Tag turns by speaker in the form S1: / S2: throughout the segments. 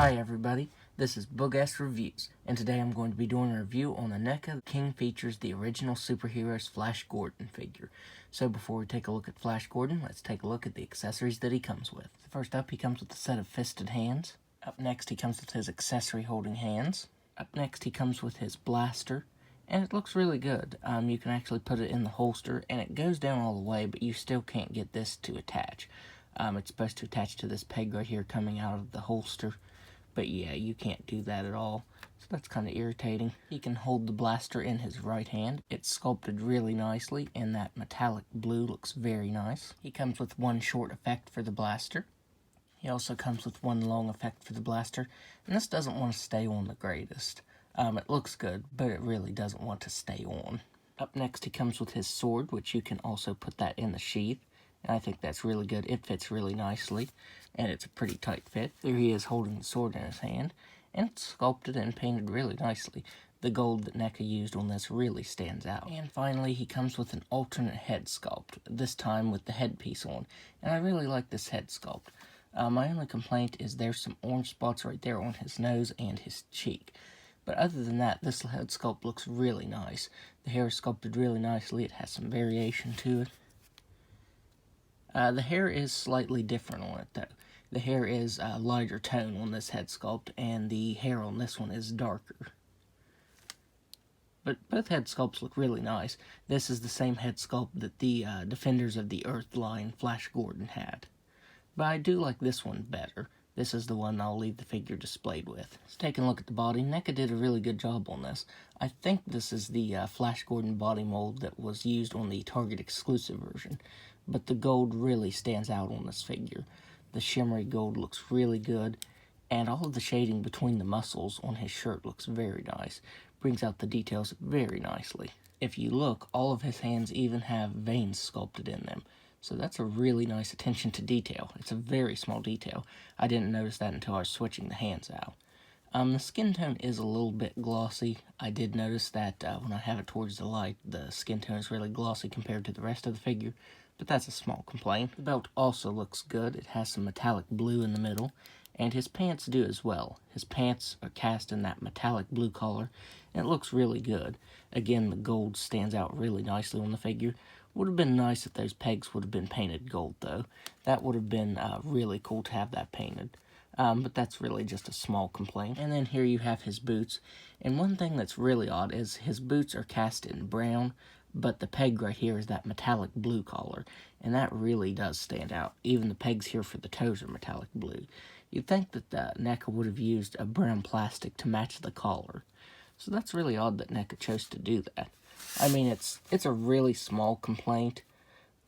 S1: Hi everybody, this is Boogast Reviews, and today I'm going to be doing a review on the Neca King Features the original Superheroes Flash Gordon figure. So before we take a look at Flash Gordon, let's take a look at the accessories that he comes with. First up, he comes with a set of fisted hands. Up next, he comes with his accessory holding hands. Up next, he comes with his blaster, and it looks really good. You can actually put it in the holster, and it goes down all the way, but you still can't get this to attach. It's supposed to attach to this peg right here coming out of the holster. But yeah, you can't do that at all, so that's kind of irritating. He can hold the blaster in his right hand. It's sculpted really nicely, and that metallic blue looks very nice. He comes with one short effect for the blaster. He also comes with one long effect for the blaster, and this doesn't want to stay on the greatest. It looks good, but it really doesn't want to stay on. Up next, he comes with his sword, which you can also put that in the sheath. And I think that's really good. It fits really nicely, and it's a pretty tight fit. There he is holding the sword in his hand, and it's sculpted and painted really nicely. The gold that Neca used on this really stands out. And finally, he comes with an alternate head sculpt, this time with the headpiece on, and I really like this head sculpt. My only complaint is there's some orange spots right there on his nose and his cheek. But other than that, this head sculpt looks really nice. The hair is sculpted really nicely. It has some variation to it. The hair is slightly different on it, though. The hair is a lighter tone on this head sculpt, and the hair on this one is darker. But both head sculpts look really nice. This is the same head sculpt that the Defenders of the Earth line Flash Gordon had. But I do like this one better. This is the one I'll leave the figure displayed with. Let's take a look at the body. Neca did a really good job on this. I think this is the Flash Gordon body mold that was used on the Target exclusive version. But the gold really stands out on this figure. The shimmery gold looks really good, and all of the shading between the muscles on his shirt looks very nice. Brings out the details very nicely. If you look, all of his hands even have veins sculpted in them. So that's a really nice attention to detail. It's a very small detail. I didn't notice that until I was switching the hands out. The skin tone is a little bit glossy. I did notice that when I have it towards the light, the skin tone is really glossy compared to the rest of the figure. But that's a small complaint. The belt also looks good. It has some metallic blue in the middle, and his pants do as well. His pants are cast in that metallic blue color, and it looks really good. Again, the gold stands out really nicely on the figure. Would have been nice if those pegs would have been painted gold, though. That would have been really cool to have that painted. But that's really just a small complaint. And then here you have his boots. And one thing that's really odd is his boots are cast in brown, but the peg right here is that metallic blue color, and that really does stand out. Even the pegs here for the toes are metallic blue. You'd think that Neca would have used a brown plastic to match the collar. So that's really odd that Neca chose to do that. I mean, it's a really small complaint,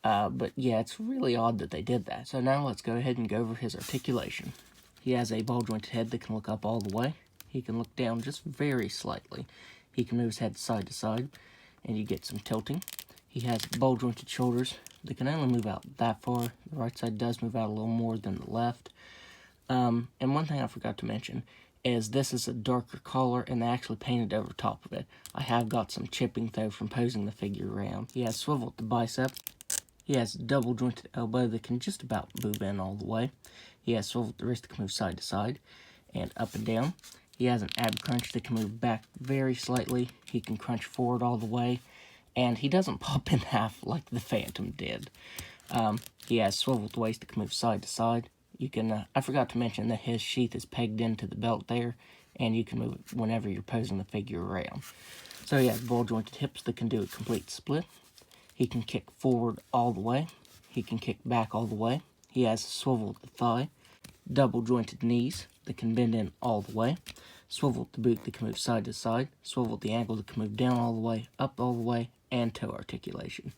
S1: but yeah, it's really odd that they did that. So now let's go ahead and go over his articulation. He has a ball-jointed head that can look up all the way. He can look down just very slightly. He can move his head side to side, and you get some tilting. He has ball-jointed shoulders. They can only move out that far. The right side does move out a little more than the left. And one thing I forgot to mention is this is a darker collar, and they actually painted over top of it. I have got some chipping, though, from posing the figure around. He has swivel at the bicep. He has double-jointed elbow that can just about move in all the way. He has swivel at the wrist that can move side to side and up and down. He has an ab crunch that can move back very slightly. He can crunch forward all the way, and he doesn't pop in half like the Phantom did. He has swivel at the waist that can move side to side. You can, I forgot to mention that his sheath is pegged into the belt there, and you can move it whenever you're posing the figure around. So he has ball-jointed hips that can do a complete split. He can kick forward all the way. He can kick back all the way. He has a swivel at the thigh, double-jointed knees that can bend in all the way, swivel at the boot that can move side to side, swivel at the ankle that can move down all the way, up all the way, and toe articulation.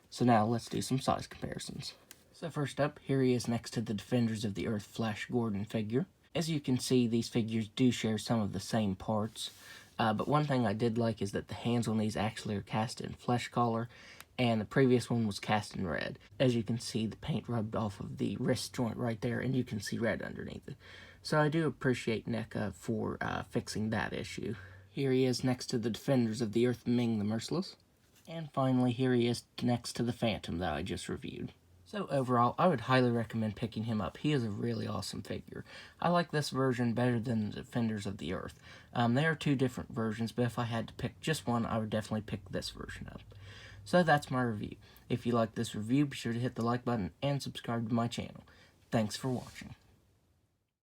S1: So now let's do some size comparisons. So first up, here he is next to the Defenders of the Earth Flash Gordon figure. As you can see, these figures do share some of the same parts, but one thing I did like is that the hands on these actually are cast in flesh color, and the previous one was cast in red. As you can see, the paint rubbed off of the wrist joint right there, and you can see red underneath it. So I do appreciate Neca for fixing that issue. Here he is next to the Defenders of the Earth Ming the Merciless. And finally, here he is next to the Phantom that I just reviewed. So overall, I would highly recommend picking him up. He is a really awesome figure. I like this version better than the Defenders of the Earth. There are two different versions, but if I had to pick just one, I would definitely pick this version up. So that's my review. If you like this review, be sure to hit the like button and subscribe to my channel. Thanks for watching.